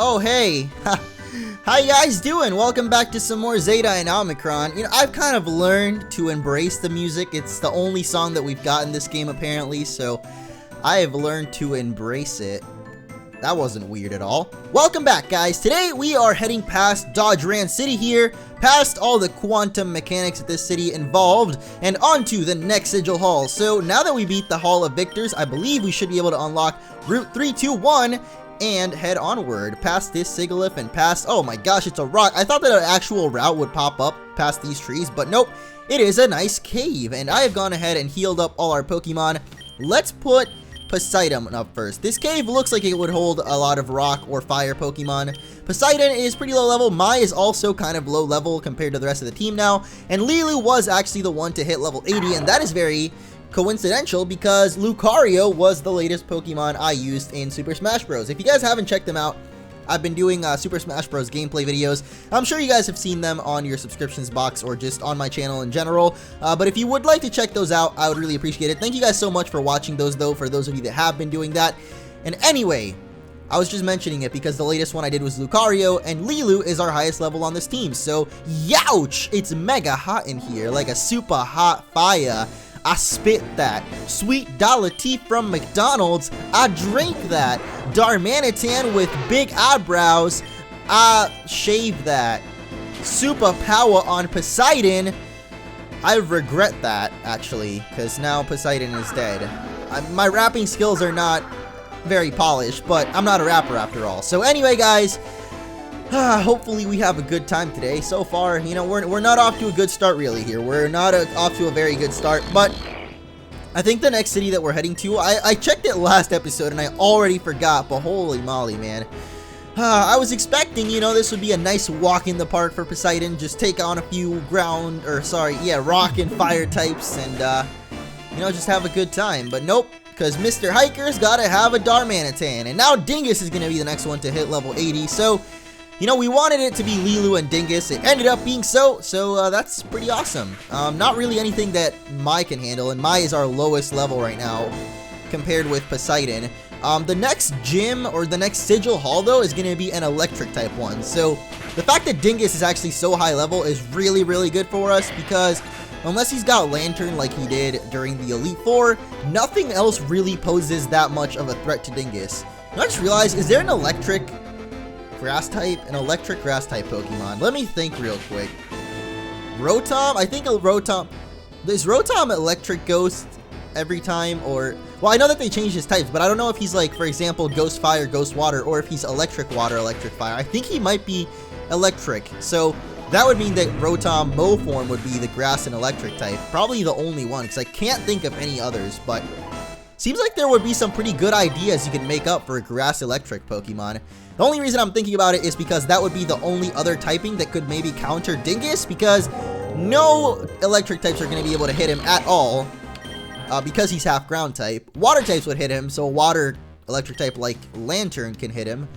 Oh, hey. How you guys doing? Welcome back to some more Zeta and Omicron. You know, I've kind of learned to embrace the music. It's the only song that we've got in this game, apparently, so I have learned to embrace it. That wasn't weird at all. Welcome back, guys. Today, we are heading past Dodge Ran City here, past all the quantum mechanics that this city involved, and onto the next Sigil Hall. So, now that we beat the Hall of Victors, I believe we should be able to unlock Route 321 and head onward past this Sigilif and past, oh my gosh, it's a rock. I thought that an actual route would pop up past these trees, but nope, it is a nice cave, and I have gone ahead and healed up all our Pokemon. Let's put Poseidon up first. This cave looks like it would hold a lot of rock or fire Pokemon. Poseidon is pretty low level. Mai is also kind of low level compared to the rest of the team now, and Lilu was actually the one to hit level 80, and that is very coincidental because Lucario was the latest Pokemon I used in Super Smash Bros. If you guys haven't checked them out, I've been doing Super Smash Bros. Gameplay videos. I'm sure you guys have seen them on your subscriptions box or just on my channel in general. But if you would like to check those out, I would really appreciate it. Thank you guys so much for watching those, though, for those of you that have been doing that. And anyway, I was just mentioning it because the latest one I did was Lucario, and Lilu is our highest level on this team. So, youch! It's mega hot in here, like a super hot fire. I spit that. Sweet dollar tea from McDonald's. I drink that. Darmanitan with big eyebrows. I shave that. Super power on Poseidon. I regret that, actually, because now Poseidon is dead. My rapping skills are not very polished, but I'm not a rapper after all. So anyway, guys, hopefully we have a good time today. So far, you know, we're not off to a good start really here. We're not off to a very good start, but I think the next city that we're heading to, I checked it last episode and I already forgot, but holy moly, man. I was expecting, you know, this would be a nice walk in the park for Poseidon, just take on a few rock and fire types and, you know, just have a good time, but nope. Because Mr. Hiker's gotta have a Darmanitan, and now Dingus is gonna be the next one to hit level 80, so you know, we wanted it to be Lilu and Dingus. It ended up being so that's pretty awesome. Not really anything that Mai can handle, and Mai is our lowest level right now compared with Poseidon. The next gym, or the next Sigil Hall, though, is going to be an electric type one. So, the fact that Dingus is actually so high level is really, really good for us, because unless he's got Lantern like he did during the Elite Four, nothing else really poses that much of a threat to Dingus. And I just realized, is there an electric grass type? An electric grass type Pokemon. Let me think real quick. Rotom? I think Rotom. Is Rotom electric ghost every time, or well, I know that they changed his types, but I don't know if he's like, for example, ghost fire, ghost water, or if he's electric water, electric fire. I think he might be electric, so that would mean that Rotom Mow form would be the grass and electric type. Probably the only one, because I can't think of any others, but seems like there would be some pretty good ideas you could make up for a grass electric Pokemon. The only reason I'm thinking about it is because that would be the only other typing that could maybe counter Dingus, because no electric types are going to be able to hit him at all, because he's half ground type. Water types would hit him, so a water electric type like Lantern can hit him,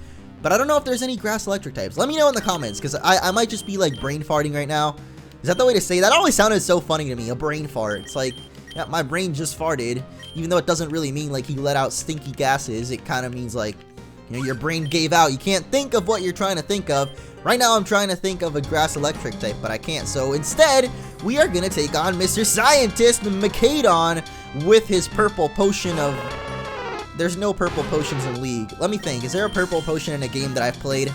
but I don't know if there's any grass electric types. Let me know in the comments, because I might just be like brain farting right now. Is that the way to say that? That always sounded so funny to me, a brain fart. It's like, yeah, my brain just farted, even though it doesn't really mean like he let out stinky gases. It kind of means like, you know, your brain gave out. You can't think of what you're trying to think of. Right now, I'm trying to think of a grass electric type, but I can't. So instead, we are going to take on Mr. Scientist Macadon with his purple potion of... There's no purple potions in League. Let me think. Is there a purple potion in a game that I've played?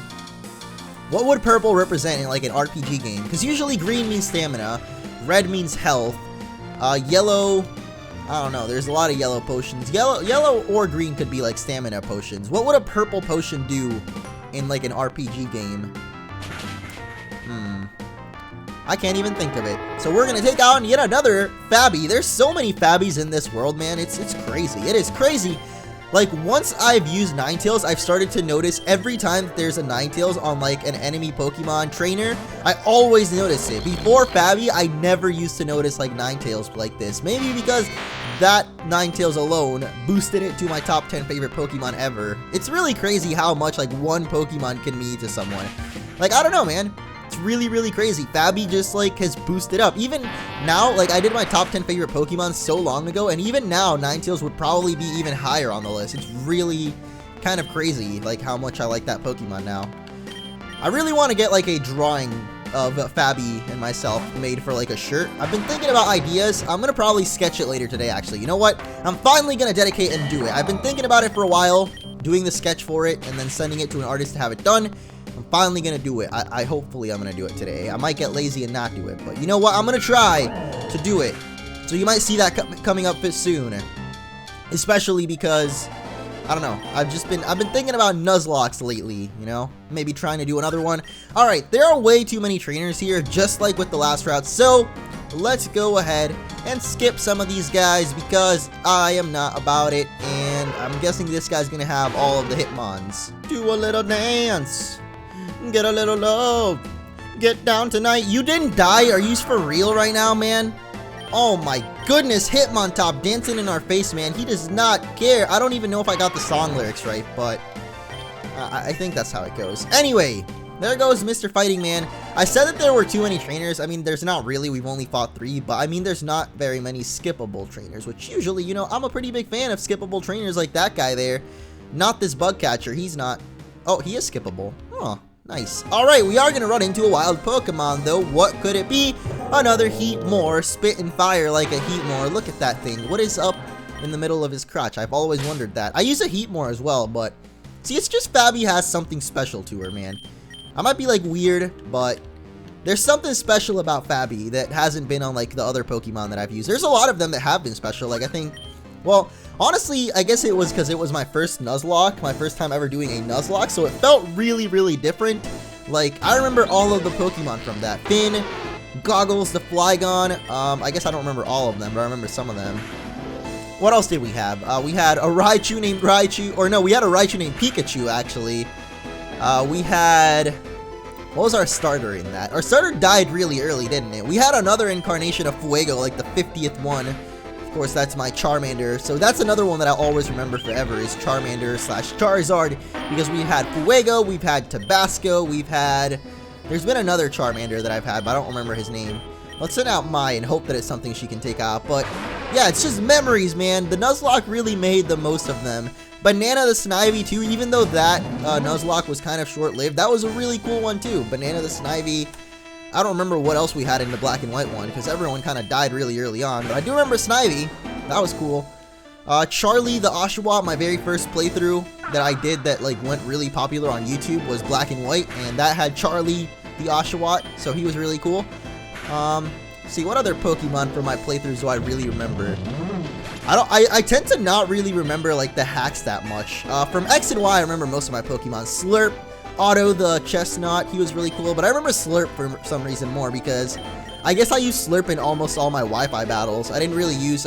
What would purple represent in like an RPG game? Because usually green means stamina, red means health, yellow... I don't know, there's a lot of yellow potions. Yellow or green could be like stamina potions. What would a purple potion do in like an RPG game? I can't even think of it. So we're gonna take on yet another Fabby. There's so many Fabbies in this world, man. It's crazy. It is crazy. Like, once I've used Ninetales, I've started to notice every time that there's a Ninetales on, like, an enemy Pokemon trainer, I always notice it. Before Fabby, I never used to notice, like, Ninetales like this. Maybe because that Ninetales alone boosted it to my top 10 favorite Pokemon ever. It's really crazy how much, like, one Pokemon can mean to someone. Like, I don't know, man. It's really, really crazy. Fabi just, like, has boosted up. Even now, like, I did my top 10 favorite Pokemon so long ago, and even now, Ninetales would probably be even higher on the list. It's really kind of crazy, like, how much I like that Pokemon now. I really want to get, like, a drawing of Fabi and myself made for, like, a shirt. I've been thinking about ideas. I'm gonna probably sketch it later today, actually. You know what? I'm finally gonna dedicate and do it. I've been thinking about it for a while, doing the sketch for it, and then sending it to an artist to have it done. I'm finally gonna do it. Hopefully I'm gonna do it today. I might get lazy and not do it, but you know what? I'm gonna try to do it. So you might see that coming up soon. Especially because, I don't know, I've been thinking about Nuzlocke lately, you know? Maybe trying to do another one. Alright, there are way too many trainers here, just like with the last route, so let's go ahead and skip some of these guys because I am not about it, and I'm guessing this guy's gonna have all of the Hitmons. Do a little dance, get a little love, get down tonight. You didn't die? Are you for real right now, man? Oh my goodness, Hitmontop dancing in our face, man. He does not care. I don't even know if I got the song lyrics right, but I think that's how it goes. Anyway, there goes Mr. Fighting Man. I said that there were too many trainers. I mean, there's not really. We've only fought 3, but I mean, there's not very many skippable trainers, which usually, you know, I'm a pretty big fan of skippable trainers like that guy there. Not this bug catcher. He's not. Oh, he is skippable. Huh. Nice. Alright, we are going to run into a wild Pokemon, though. What could it be? Another Heatmore, spitting fire like a Heatmore. Look at that thing. What is up in the middle of his crotch? I've always wondered that. I use a Heatmore as well, but see, it's just Fabi has something special to her, man. I might be, like, weird, but there's something special about Fabi that hasn't been on, like, the other Pokemon that I've used. There's a lot of them that have been special. Like, I think, well, honestly, I guess it was because it was my first Nuzlocke, my first time ever doing a Nuzlocke, so it felt really, really different. Like, I remember all of the Pokemon from that. Finn, Goggles, the Flygon, I guess I don't remember all of them, but I remember some of them. What else did we have? We had a Raichu named Raichu, or no, we had a Raichu named Pikachu, actually. We had, what was our starter in that? Our starter died really early, didn't it? We had another incarnation of Fuego, like the 50th one. Of course, that's my Charmander. So that's another one that I'll always remember forever is Charmander / Charizard, because we had Fuego, we've had Tabasco, we've had, there's been another Charmander that I've had, but I don't remember his name. Let's send out Mai and hope that it's something she can take out. But yeah, it's just memories, man. The Nuzlocke really made the most of them. Banana the Snivy too, even though that Nuzlocke was kind of short-lived, that was a really cool one too. Banana the Snivy. I don't remember what else we had in the black and white one, because everyone kind of died really early on. But I do remember Snivy. That was cool. Charlie the Oshawott, my very first playthrough that I did that like went really popular on YouTube was black and white, and that had Charlie the Oshawott, so he was really cool. See, what other Pokemon from my playthroughs do I really remember? I tend to not really remember like the hacks that much. From X and Y, I remember most of my Pokemon. Slurp, Otto the Chestnut, he was really cool, but I remember Slurp for some reason more because I guess I used Slurp in almost all my Wi-Fi battles. I didn't really use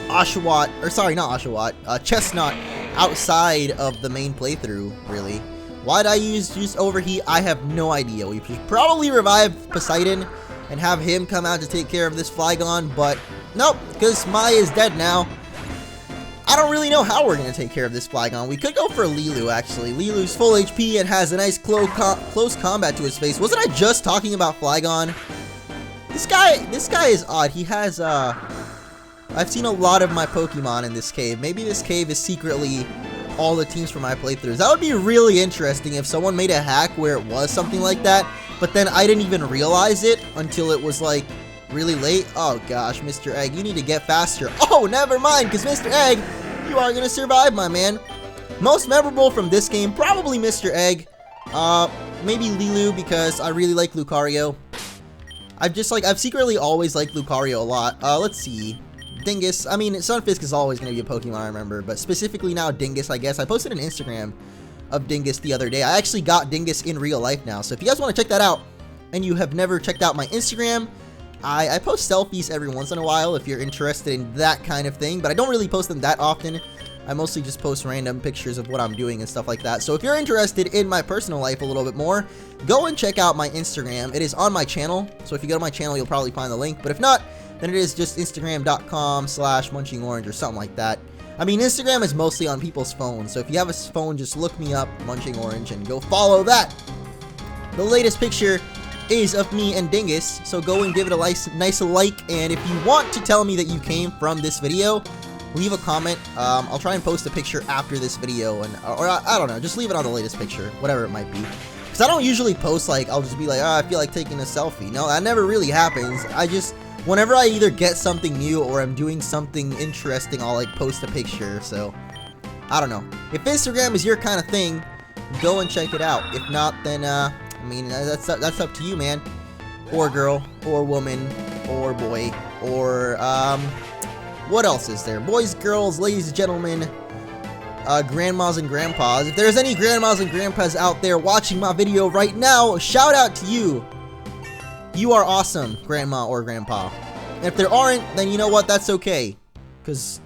Oshawott, or sorry, not Oshawott, Chestnut outside of the main playthrough, really. Why'd I use Overheat? I have no idea. We should probably revive Poseidon and have him come out to take care of this Flygon, but nope, because Mai is dead now. I don't really know how we're going to take care of this Flygon. We could go for Lilu, actually. Lilu's full HP and has a nice close combat to his face. Wasn't I just talking about Flygon? This guy is odd. He has, I've seen a lot of my Pokemon in this cave. Maybe this cave is secretly all the teams from my playthroughs. That would be really interesting if someone made a hack where it was something like that, but then I didn't even realize it until it was, like, really late. Oh gosh, Mr. Egg, you need to get faster. Oh, never mind, because Mr. Egg, you are gonna survive, my man. Most memorable from this game, probably Mr. Egg. Maybe Lilu, because I really like Lucario. I've secretly always liked Lucario a lot. Let's see. Dingus, I mean, Sunfisk is always gonna be a Pokemon I remember, but specifically now Dingus, I guess. I posted an Instagram of Dingus the other day. I actually got Dingus in real life now, so if you guys want to check that out, and you have never checked out my Instagram, I post selfies every once in a while if you're interested in that kind of thing, but I don't really post them that often. I mostly just post random pictures of what I'm doing and stuff like that. So if you're interested in my personal life a little bit more, go and check out my Instagram. It is on my channel, so if you go to my channel, you'll probably find the link, but if not, then it is just instagram.com/MunchingOrange or something like that. I mean, Instagram is mostly on people's phones, so if you have a phone, just look me up, MunchingOrange, and go follow that. the latest picture is of me and Dingus, so go and give it a nice like, and if you want to tell me that you came from this video, leave a comment. I'll try and post a picture after this video, or I don't know, just leave it on the latest picture, whatever it might be. Because I don't usually post, like, I'll just be like, oh, I feel like taking a selfie. No, that never really happens. Whenever I either get something new or I'm doing something interesting, I'll, like, post a picture, so, I don't know. If Instagram is your kind of thing, go and check it out. If not, then, I mean, that's up to you, man. Or girl, or woman, or boy, or, what else is there? Boys, girls, ladies and gentlemen, grandmas and grandpas. If there's any grandmas and grandpas out there watching my video right now, shout out to you. You are awesome, grandma or grandpa. And if there aren't, then you know what? That's okay. Because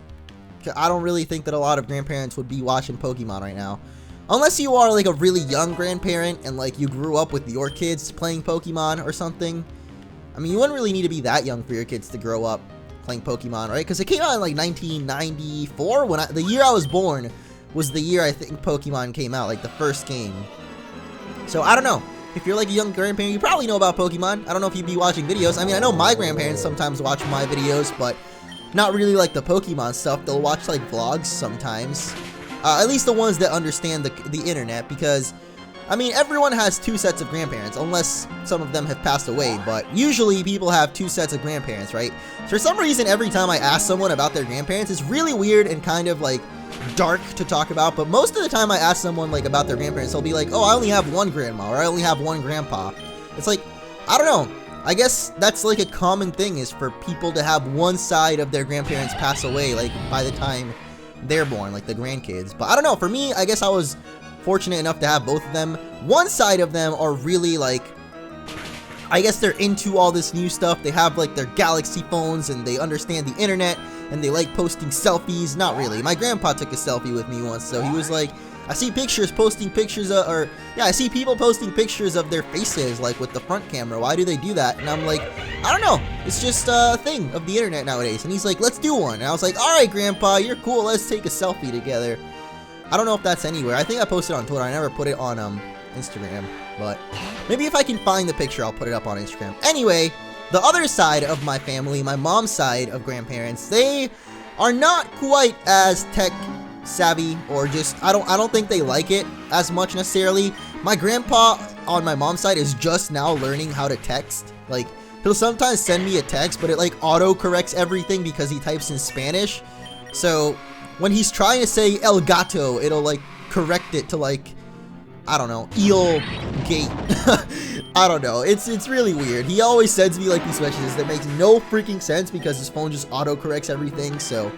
I don't really think that a lot of grandparents would be watching Pokemon right now. Unless you are like a really young grandparent and like you grew up with your kids playing Pokemon or something. I mean, you wouldn't really need to be that young for your kids to grow up playing Pokemon, right? Because it came out in like 1994. The year I was born was the year I think Pokemon came out, like the first game. So I don't know. If you're like a young grandparent, you probably know about Pokemon. I don't know if you'd be watching videos. I mean, I know my grandparents sometimes watch my videos, but not really like the Pokemon stuff. They'll watch like vlogs sometimes. At least the ones that understand the internet, because I mean, everyone has two sets of grandparents, unless some of them have passed away, but usually people have two sets of grandparents, right? For some reason, every time I ask someone about their grandparents, it's really weird and kind of like dark to talk about, but most of the time I ask someone like about their grandparents, they'll be like, oh, I only have one grandma, or I only have one grandpa. It's like, I don't know. I guess that's like a common thing, is for people to have one side of their grandparents pass away, like by the time they're born, like the grandkids. But I don't know, for me, I guess I was fortunate enough to have both of them. One side of them are really like, I guess they're into all this new stuff. They have like their Galaxy phones and they understand the internet and they like posting selfies. Not really. My grandpa took a selfie with me once, so he was like, I see pictures posting pictures of, or yeah, I see people posting pictures of their faces like with the front camera. Why do they do that? And I'm like, I don't know. It's just a thing of the internet nowadays. And he's like, let's do one. And I was like, all right, grandpa, you're cool. Let's take a selfie together. I don't know if that's anywhere. I think I posted it on Twitter. I never put it on Instagram, but maybe if I can find the picture, I'll put it up on Instagram. Anyway, the other side of my family, my mom's side of grandparents, they are not quite as tech savvy, or just I don't think they like it as much necessarily. My grandpa on my mom's side is just now learning how to text. Like, he'll sometimes send me a text, but it like auto corrects everything because he types in Spanish. So when he's trying to say El Gato, it'll like correct it to like, I don't know, eel gate. I don't know. It's really weird. He always sends me like these messages that makes no freaking sense because his phone just auto corrects everything. So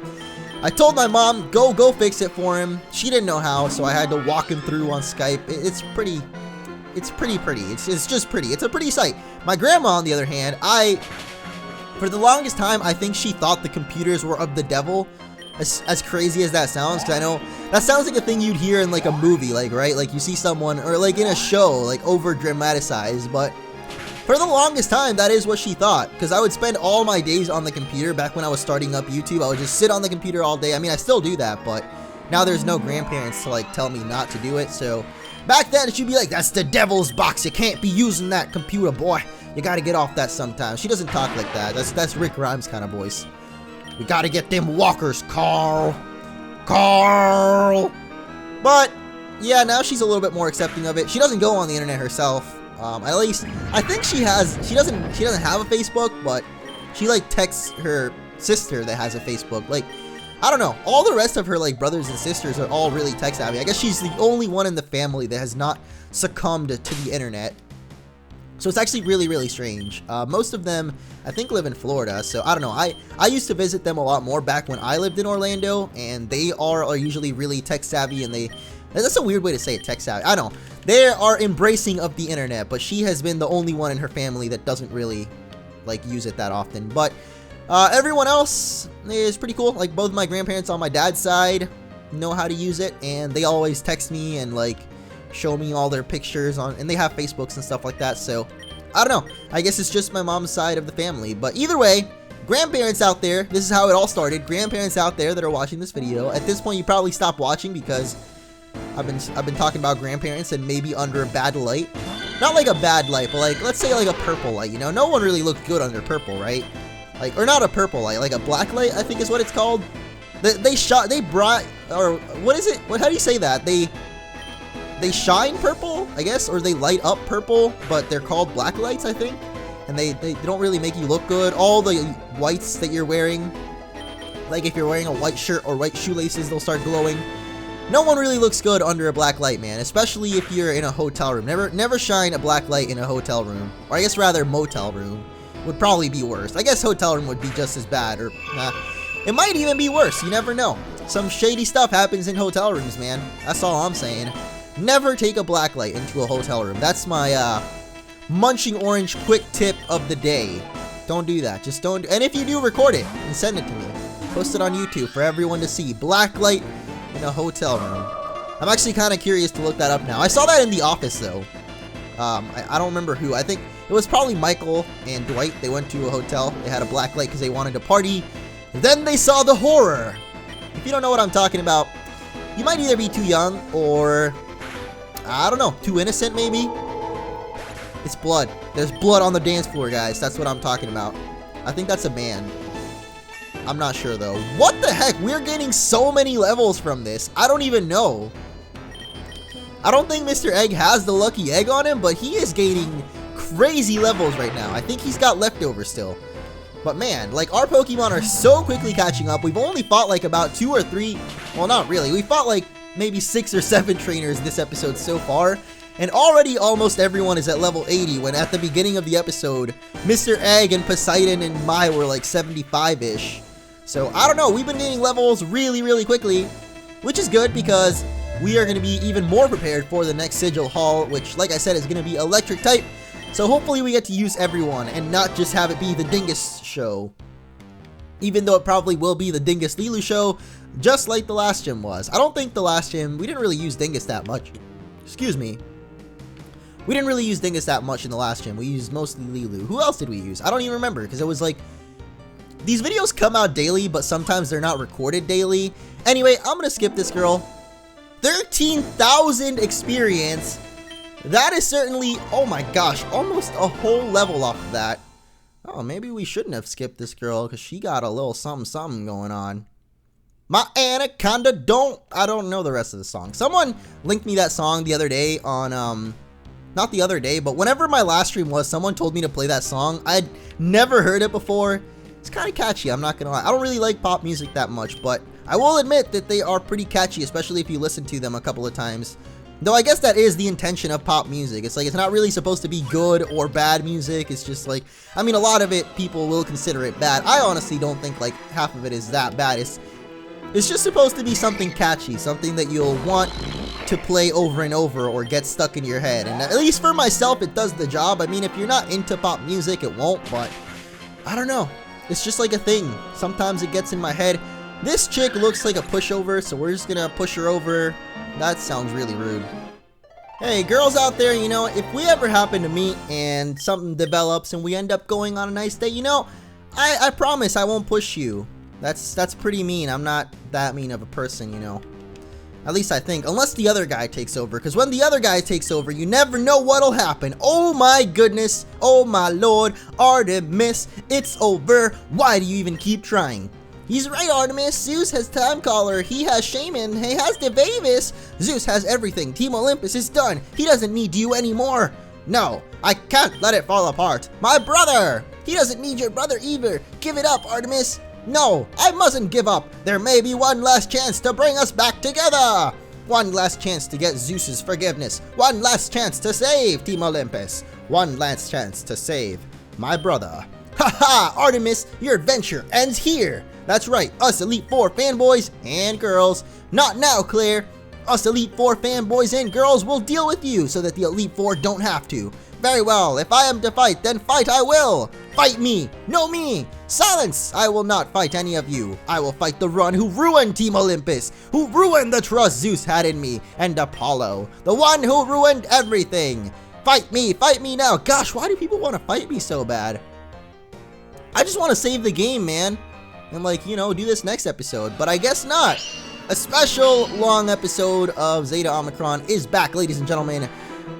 I told my mom, go fix it for him. She didn't know how, so I had to walk him through on Skype. It's pretty. It's just pretty. It's a pretty sight. My grandma, on the other hand, for the longest time, I think she thought the computers were of the devil. As crazy as that sounds, because I know that sounds like a thing you'd hear in like a movie, like, right? Like you see someone, or like in a show, like over dramatized, but for the longest time, that is what she thought, because I would spend all my days on the computer. Back when I was starting up YouTube, I would just sit on the computer all day. I mean, I still do that, but now there's no grandparents to like tell me not to do it. So back then, she'd be like, that's the devil's box. You can't be using that computer, boy. You gotta get off that sometimes. She doesn't talk like that. That's Rick Grimes kind of voice. We gotta get them walkers, Carl. But yeah, now she's a little bit more accepting of it. She doesn't go on the internet herself. At least I think she doesn't have a Facebook, but she like texts her sister that has a Facebook. Like, I don't know. All the rest of her like brothers and sisters are all really tech savvy. I guess she's the only one in the family that has not succumbed to the internet. So it's actually really, really strange. Most of them, I think, live in Florida. So I don't know. I used to visit them a lot more back when I lived in Orlando, and they are usually really tech savvy, and that's a weird way to say it, tech savvy. I don't know. They are embracing of the internet, but she has been the only one in her family that doesn't really like use it that often. But everyone else is pretty cool. Like, both my grandparents on my dad's side know how to use it, and they always text me and like show me all their pictures and they have Facebooks and stuff like that. So I don't know, I guess it's just my mom's side of the family. But either way, grandparents out there, this is how it all started. Grandparents out there that are watching this video, at this point you probably stopped watching because I've been talking about grandparents and maybe under a bad light. not like a bad light, but like, let's say like a purple light, you know? No one really looked good under purple, right? Like, or not a purple light, like a black light, I think is what it's called. They brought, or what is it? How do you say that? They shine purple, I guess, or they light up purple, but they're called black lights, I think. And they don't really make you look good. All the whites that you're wearing, like if you're wearing a white shirt or white shoelaces, they'll start glowing. No one really looks good under a black light, man, especially if you're in a hotel room. Never shine a black light in a hotel room, or I guess rather motel room would probably be worse. I guess hotel room would be just as bad, or it might even be worse. You never know. Some shady stuff happens in hotel rooms, man. That's all I'm saying. Never take a black light into a hotel room. That's my Munching Orange quick tip of the day. Don't do that. Just don't. And if you do, record it and send it to me. Post it on YouTube for everyone to see. Black light in a hotel room. I'm actually kind of curious to look that up now. I saw that in The Office, though. I don't remember who. I think it was probably Michael and Dwight. They went to a hotel. They had a black light because they wanted to party. Then they saw the horror. If you don't know what I'm talking about, you might either be too young or, I don't know, too innocent maybe. It's blood. There's blood on the dance floor, guys. That's what I'm talking about. I think that's a man. I'm not sure, though. What the heck? We're getting so many levels from this. I don't even know. I don't think Mr. Egg has the lucky egg on him, but he is gaining crazy levels right now. I think he's got leftovers still. But man, like, our Pokemon are so quickly catching up. We've only fought like about 2 or 3, well, not really. We fought like maybe 6 or 7 trainers this episode so far. And already almost everyone is at level 80, when at the beginning of the episode, Mr. Egg and Poseidon and Mai were like 75-ish. So, I don't know, we've been gaining levels really quickly, which is good because we are going to be even more prepared for the next Sigil Haul, which, like I said, is going to be electric type. So hopefully we get to use everyone and not just have it be the Dingus show. Even though it probably will be the Dingus Lilu show, just like the last gym was. I don't think the last gym, we didn't really use Dingus that much. Excuse me. We didn't really use Dingus that much in the last gym. We used mostly Lilu. Who else did we use? I don't even remember, because it was like, these videos come out daily, but sometimes they're not recorded daily. Anyway, I'm going to skip this girl. 13,000 experience. That is certainly, oh my gosh, almost a whole level off of that. Oh, maybe we shouldn't have skipped this girl, because she got a little something going on. My anaconda I don't know the rest of the song. Someone linked me that song the other day on, not the other day, but whenever my last stream was, someone told me to play that song. I'd never heard it before. It's kind of catchy, I'm not gonna lie. I don't really like pop music that much, but I will admit that they are pretty catchy, especially if you listen to them a couple of times. Though I guess that is the intention of pop music. It's like, it's not really supposed to be good or bad music. It's just like, I mean, a lot of it, people will consider it bad. I honestly don't think like half of it is that bad. It's just supposed to be something catchy, something that you'll want to play over and over or get stuck in your head. And at least for myself, it does the job. I mean, if you're not into pop music, it won't, but I don't know. It's just like a thing. Sometimes it gets in my head. This chick looks like a pushover, so we're just gonna push her over. That sounds really rude. Hey, girls out there, you know, if we ever happen to meet and something develops and we end up going on a nice date, you know, I promise I won't push you. That's pretty mean. I'm not that mean of a person, you know. At least I think, unless the other guy takes over, because when the other guy takes over, you never know what'll happen. Oh my goodness, oh my lord, Artemis, it's over. Why do you even keep trying? He's right, Artemis. Zeus has Time Caller. He has Shaman. He has Devavis. Zeus has everything. Team Olympus is done. He doesn't need you anymore. No, I can't let it fall apart. My brother! He doesn't need your brother either. Give it up, Artemis. No, I mustn't give up. There may be one last chance to bring us back together. One last chance to get Zeus's forgiveness. One last chance to save Team Olympus. One last chance to save my brother. Haha, Artemis, your adventure ends here. That's right, us Elite Four fanboys and girls. Not now, Claire. Us Elite Four fanboys and girls will deal with you so that the Elite Four don't have to. Very well, if I am to fight, then fight I will. Fight me, no me. Silence, I will not fight any of you. I will fight the one who ruined Team Olympus, who ruined the trust Zeus had in me, and Apollo, the one who ruined everything. Fight me now. Gosh, why do people want to fight me so bad? I just want to save the game, man. And like, you know, do this next episode, but I guess not. A special long episode of Zeta Omicron is back, ladies and gentlemen.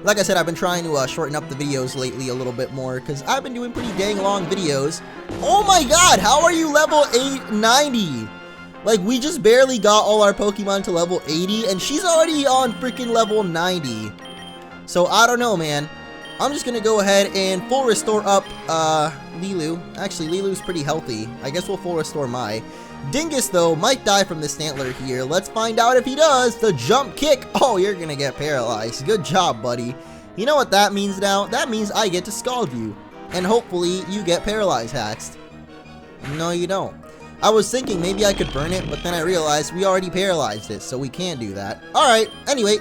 Like I said, I've been trying to shorten up the videos lately a little bit more because I've been doing pretty dang long videos. Oh my god, how are you level 890? Like, we just barely got all our Pokemon to level 80 and she's already on freaking level 90. So I don't know, man. I'm just gonna go ahead and full restore up Lilu. Actually, Lilu's pretty healthy. I guess we'll full restore Mai. Dingus, though, might die from the Stantler here. Let's find out if he does. The jump kick. Oh, you're gonna get paralyzed. Good job, buddy. You know what that means now? That means I get to scald you. And hopefully, you get paralyzed, Haxed. No, you don't. I was thinking maybe I could burn it, but then I realized we already paralyzed it, so we can't do that. Alright, anyway,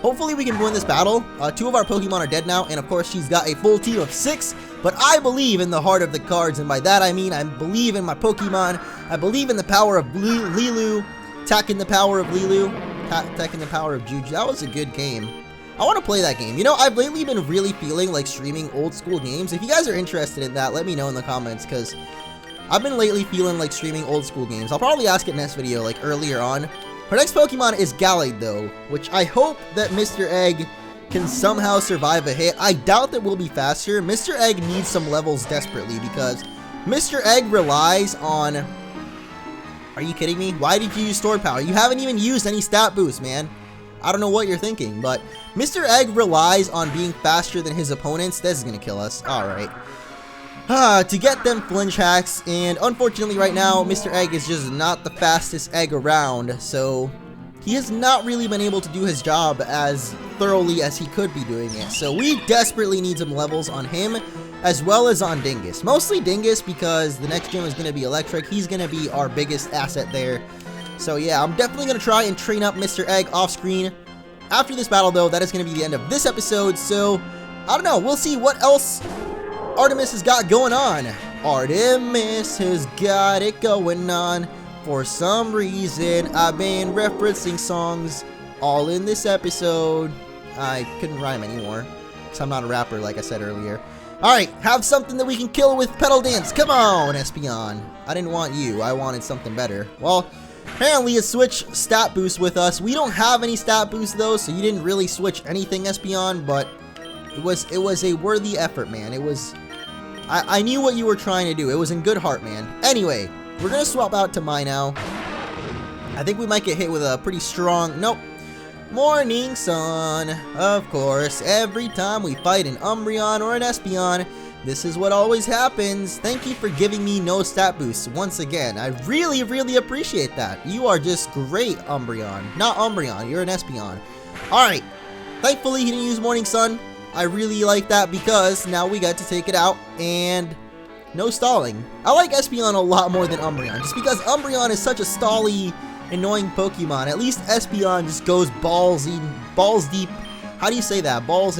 hopefully we can win this battle. 2 of our Pokemon are dead now, and of course she's got a full team of 6. But I believe in the heart of the cards, and by that I mean I believe in my Pokemon. I believe in the power of Lilu, attacking the power of Lilu, attacking the power of Juju. That was a good game. I want to play that game. You know, I've lately been really feeling like streaming old school games. If you guys are interested in that, let me know in the comments, because I've been lately feeling like streaming old school games. I'll probably ask it next video, like earlier on. Our next Pokemon is Gallade, though, which I hope that Mr. Egg can somehow survive a hit. I doubt that we'll be faster. Mr. Egg needs some levels desperately because Mr. Egg relies on... Are you kidding me? Why did you use Sword Power? You haven't even used any stat boost, man. I don't know what you're thinking, but Mr. Egg relies on being faster than his opponents. This is going to kill us. Alright. To get them flinch hacks, and unfortunately right now, Mr. Egg is just not the fastest egg around, so he has not really been able to do his job as thoroughly as he could be doing it. So we desperately need some levels on him, as well as on Dingus. Mostly Dingus because the next gym is going to be Electric. He's going to be our biggest asset there. So yeah, I'm definitely going to try and train up Mr. Egg off screen. After this battle though, that is going to be the end of this episode, so I don't know, we'll see what else Artemis has got going on. Artemis has got it going on. For some reason, I've been referencing songs all in this episode. I couldn't rhyme anymore, because I'm not a rapper like I said earlier. Alright, have something that we can kill with Petal Dance. Come on, Espeon. I didn't want you, I wanted something better. Well, apparently it switched stat boost with us. We don't have any stat boost though, so you didn't really switch anything, Espeon, but it was a worthy effort, man. It was... I knew what you were trying to do. It was in good heart, man. Anyway, we're going to swap out to Mai now. I think we might get hit with a pretty strong... Nope. Morning Sun. Of course, every time we fight an Umbreon or an Espeon, this is what always happens. Thank you for giving me no stat boosts once again. I really, really appreciate that. You are just great, Umbreon. Not Umbreon, you're an Espeon. Alright. Thankfully, he didn't use Morning Sun. I really like that because now we got to take it out and no stalling. I like Espeon a lot more than Umbreon just because Umbreon is such a stally, annoying Pokemon. At least Espeon just goes balls deep. How do you say that? Balls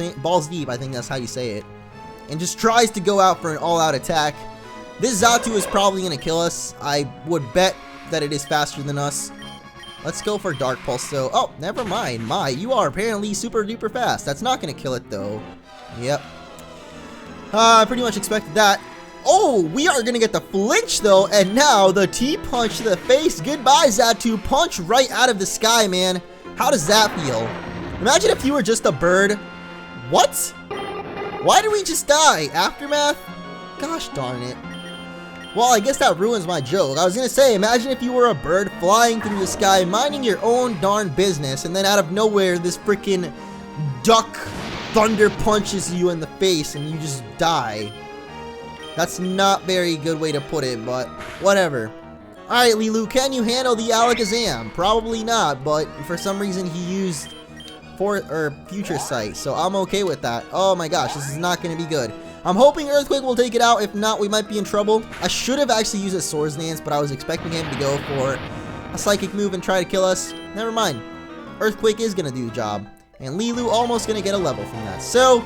deep, I think that's how you say it. And just tries to go out for an all-out attack. This Xatu is probably going to kill us. I would bet that it is faster than us. Let's go for Dark Pulse, though. Oh, never mind. Mai, you are apparently super duper fast. That's not going to kill it, though. Yep. I pretty much expected that. Oh, we are going to get the flinch, though. And now the T-punch to the face. Goodbye, Xatu. Punch right out of the sky, man. How does that feel? Imagine if you were just a bird. What? Why did we just die? Aftermath? Gosh darn it. Well, I guess that ruins my joke. I was gonna say, imagine if you were a bird flying through the sky, minding your own darn business, and then out of nowhere, this freaking duck thunder punches you in the face, and you just die. That's not very good way to put it, but whatever. Alright, Lilu, can you handle the Alakazam? Probably not, but for some reason he used Future Sight, so I'm okay with that. Oh my gosh, this is not gonna be good. I'm hoping Earthquake will take it out. If not, we might be in trouble. I should have actually used a Swords Dance, but I was expecting him to go for a Psychic move and try to kill us. Never mind. Earthquake is going to do the job. And Lilu almost going to get a level from that. So,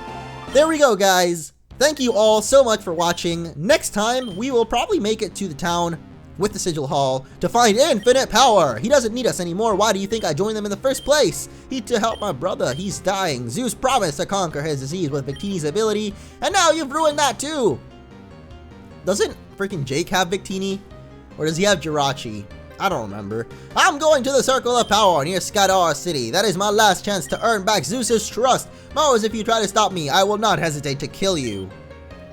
there we go, guys. Thank you all so much for watching. Next time, we will probably make it to the town with the Sigil Hall to find infinite power. He doesn't need us anymore. Why do you think I joined them in the first place? To help my brother. He's dying. Zeus promised to conquer his disease with Victini's ability, and now you've ruined that too. Doesn't freaking Jake have Victini? Or does he have Jirachi? I don't remember. I'm going to the Circle of Power near Skadar City. That is my last chance to earn back Zeus's trust. Mose, if you try to stop me, I will not hesitate to kill you.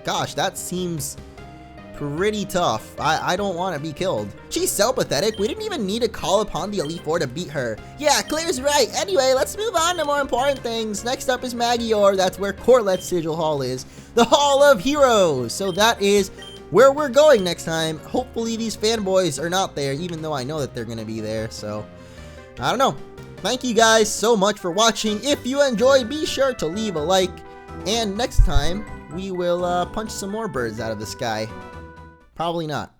Gosh, that seems pretty tough. I don't want to be killed. She's so pathetic. We didn't even need to call upon the Elite Four to beat her. Yeah, Claire's right. Anyway, let's move on to more important things. Next up is Magior. That's where Corlet's Sigil Hall is. The Hall of Heroes. So that is where we're going next time. Hopefully these fanboys are not there, even though I know that they're going to be there. So, I don't know. Thank you guys so much for watching. If you enjoyed, be sure to leave a like. And next time, we will punch some more birds out of the sky. Probably not.